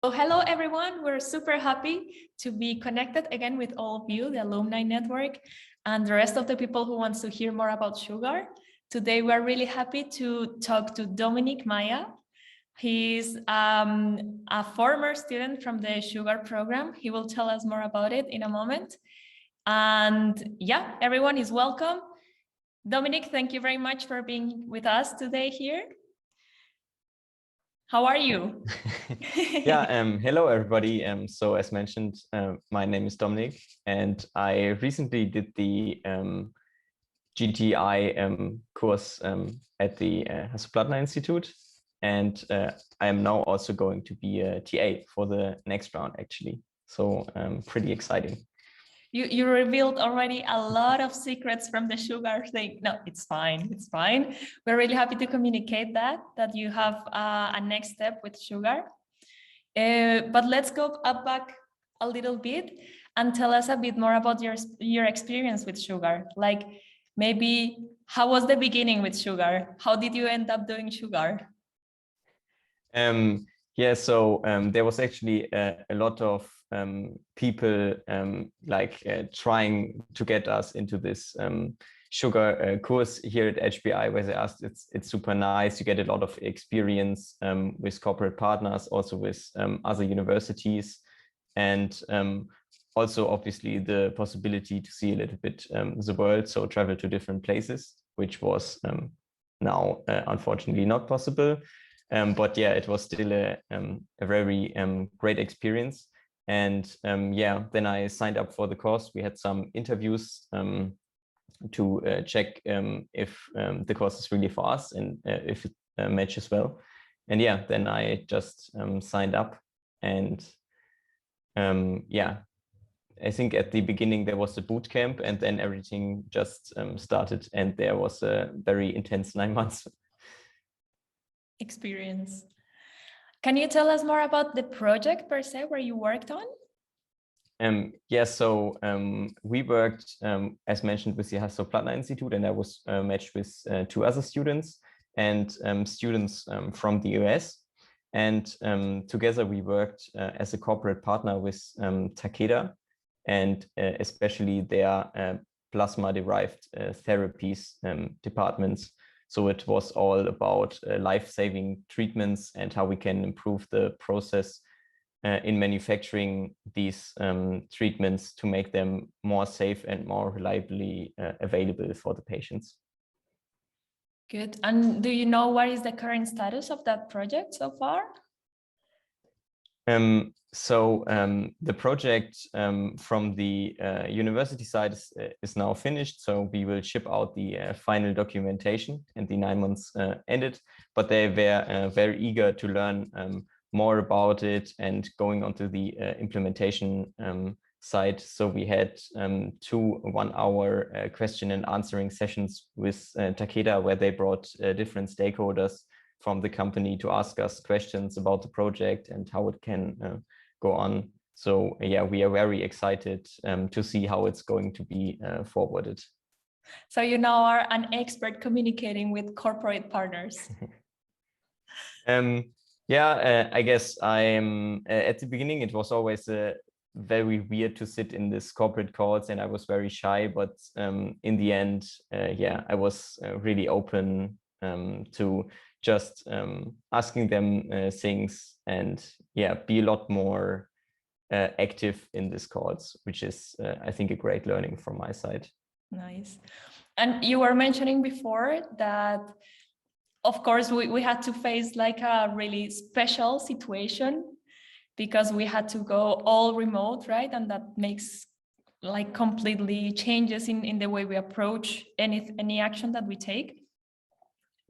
So hello everyone, we're super happy to be connected again with all of you, the Alumni Network, and the rest of the people who wants to hear more about sugar. Today we're really happy to talk to Dominik Meier. He's a former student from the sugar program. He will tell us more about it in a moment. And yeah, everyone is welcome. Dominik, thank you very much for being with us today here. How are you? Hello everybody. So as mentioned, my name is Dominik, and I recently did the GTI course at the Hasso-Plattner-Institut, and I am now also going to be a TA for the next round, actually. So pretty exciting. You revealed already a lot of secrets from the sugar thing. No, it's fine. It's fine. We're really happy to communicate that you have a next step with sugar. But let's go back a little bit and tell us a bit more about your experience with sugar. Like maybe how was the beginning with sugar? How did you end up doing sugar? So there was actually a lot of people trying to get us into this sugar course here at HBI, where they asked, it's super nice, you get a lot of experience with corporate partners, also with other universities, and also obviously the possibility to see a little bit the world, so travel to different places, which was now unfortunately not possible. But yeah, it was still a very great experience. And then I signed up for the course. We had some interviews to check if the course is really for us and if it matches well. And yeah, then I just signed up. And I think at the beginning there was a boot camp, and then everything just started, and there was a very intense 9 months. Experience. Can you tell us more about the project per se where you worked on? We worked, as mentioned, with the Hasso-Plattner-Institut, and I was matched with 2 other students and students from the US. And together we worked as a corporate partner with Takeda, and especially their plasma-derived therapies departments. So it was all about life-saving treatments and how we can improve the process in manufacturing these treatments to make them more safe and more reliably available for the patients. Good. And do you know what is the current status of that project so far? The project from the university side is now finished, so we will ship out the final documentation, and the 9 months ended, but they were very eager to learn more about it and going onto the implementation side. So we had 2 one-hour question and answering sessions with Takeda, where they brought different stakeholders from the company to ask us questions about the project and how it can go on. So yeah, we are very excited to see how it's going to be forwarded. So you now are an expert communicating with corporate partners. I guess I'm at the beginning, it was always very weird to sit in this corporate calls, and I was very shy, but in the end, I was really open to just asking them things, and be a lot more active in these calls, which is I think a great learning from my side. Nice. And you were mentioning before that of course we had to face like a really special situation because we had to go all remote, right? And that makes like completely changes in the way we approach any action that we take.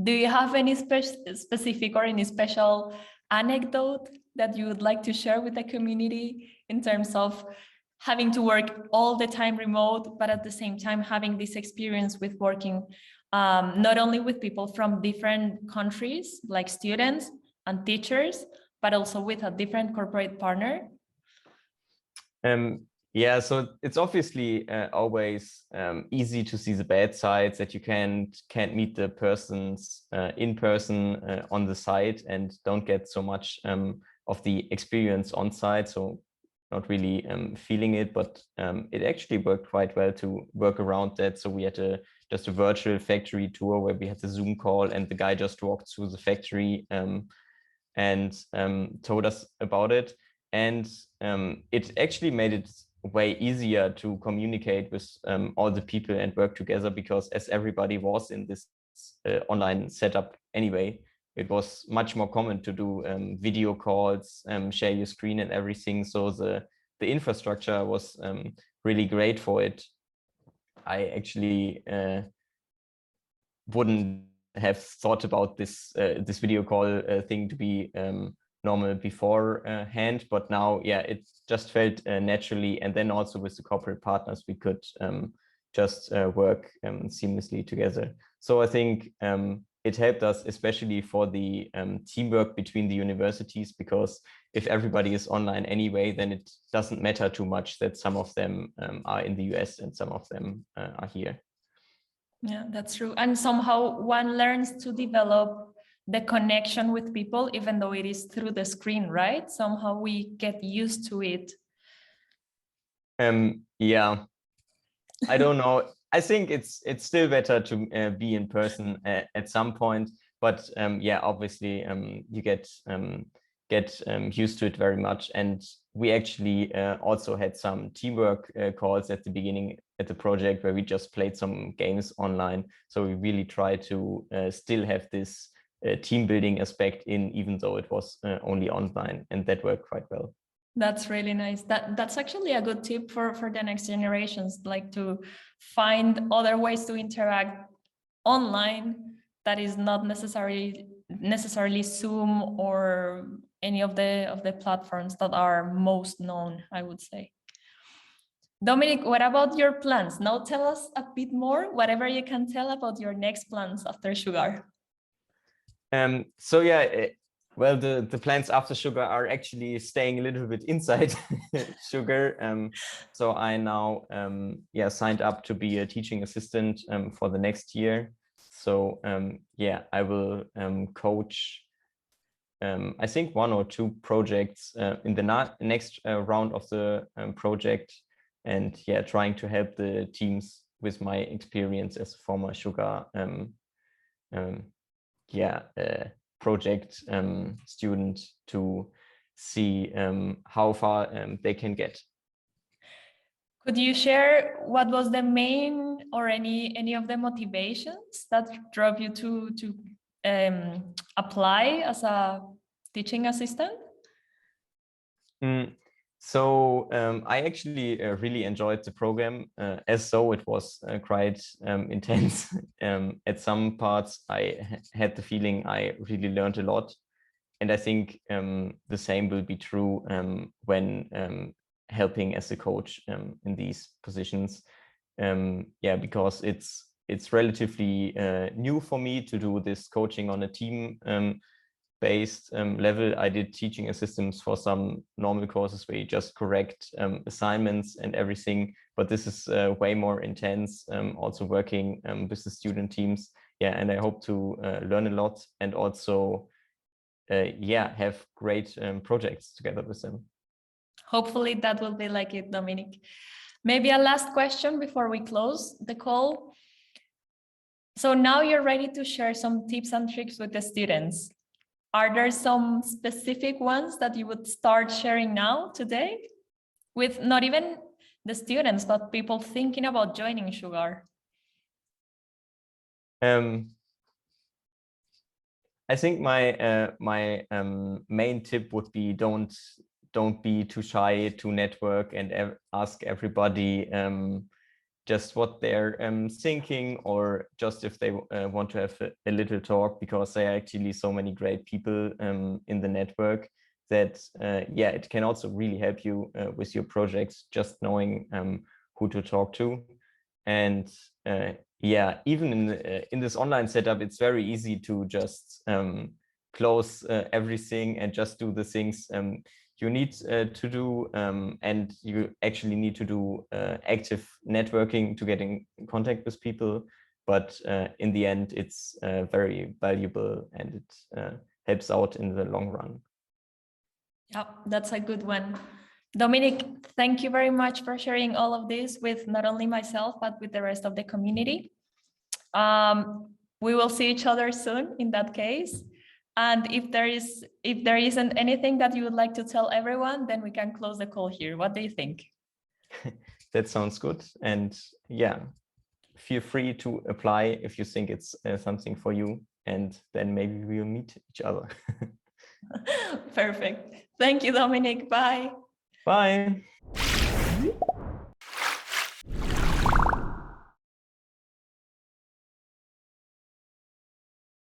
Do you have any specific or any special anecdote that you would like to share with the community in terms of having to work all the time remote, but at the same time having this experience with working not only with people from different countries, like students and teachers, but also with a different corporate partner? So it's obviously always easy to see the bad sides, that you can't meet the persons in person on the site and don't get so much of the experience on site, so not really feeling it, but it actually worked quite well to work around that. So we had just a virtual factory tour where we had the Zoom call, and the guy just walked through the factory and told us about it. And it actually made it way easier to communicate with all the people and work together, because as everybody was in this online setup anyway, it was much more common to do video calls, share your screen and everything. So the infrastructure was really great for it. I actually wouldn't have thought about this this video call thing to be normal beforehand, but now, yeah, it just felt naturally. And then also with the corporate partners, we could just work seamlessly together. So I think it helped us, especially for the teamwork between the universities, because if everybody is online anyway, then it doesn't matter too much that some of them are in the US and some of them are here. Yeah, that's true. And somehow one learns to develop the connection with people, even though it is through the screen, right? Somehow we get used to it. Yeah, I don't know. I think it's still better to be in person at some point, but yeah, obviously you get used to it very much. And we actually also had some teamwork calls at the beginning at the project where we just played some games online. So we really try to still have this team building aspect in, even though it was only online, and that worked quite well. That's really nice. That's actually a good tip for the next generations, like to find other ways to interact online that is not necessarily Zoom or any of the platforms that are most known, I would say. Dominik, what about your plans? Now tell us a bit more, whatever you can tell about your next plans after Sugar. So yeah, well, the plans after Sugar are actually staying a little bit inside Sugar. So I now yeah, signed up to be a teaching assistant for the next year. So yeah, I will coach I think 1 or 2 projects in the next round of the project, and yeah, trying to help the teams with my experience as a former Sugar yeah, project student, to see how far they can get. Could you share what was the main or any of the motivations that drove you to apply as a teaching assistant? So I actually really enjoyed the program, as though it was quite intense. At some parts, I had the feeling I really learned a lot. And I think the same will be true when helping as a coach in these positions. Yeah, because it's relatively new for me to do this coaching on a team based level. I did teaching assistants for some normal courses where you just correct assignments and everything, but this is way more intense, also working with the student teams. Yeah, and I hope to learn a lot, and also yeah, have great projects together with them. Hopefully that will be like it, Dominik. Maybe a last question before we close the call. So now you're ready to share some tips and tricks with the students. Are there some specific ones that you would start sharing now today with not even the students, but people thinking about joining Sugar? I think my main tip would be don't be too shy to network and ask everybody just what they're thinking, or just if they want to have a little talk, because there are actually so many great people in the network that yeah, it can also really help you with your projects, just knowing who to talk to. And yeah, even in this online setup, it's very easy to just close everything and just do the things you need to do, and you actually need to do active networking to get in contact with people. But in the end, it's very valuable, and it helps out in the long run. Yeah, that's a good one. Dominik, thank you very much for sharing all of this with not only myself, but with the rest of the community. We will see each other soon in that case. And if there isn't anything that you would like to tell everyone, then we can close the call here. What do you think? That sounds good. And yeah, feel free to apply if you think it's something for you, and then maybe we'll meet each other. Perfect. Thank you, Dominik. Bye. Bye.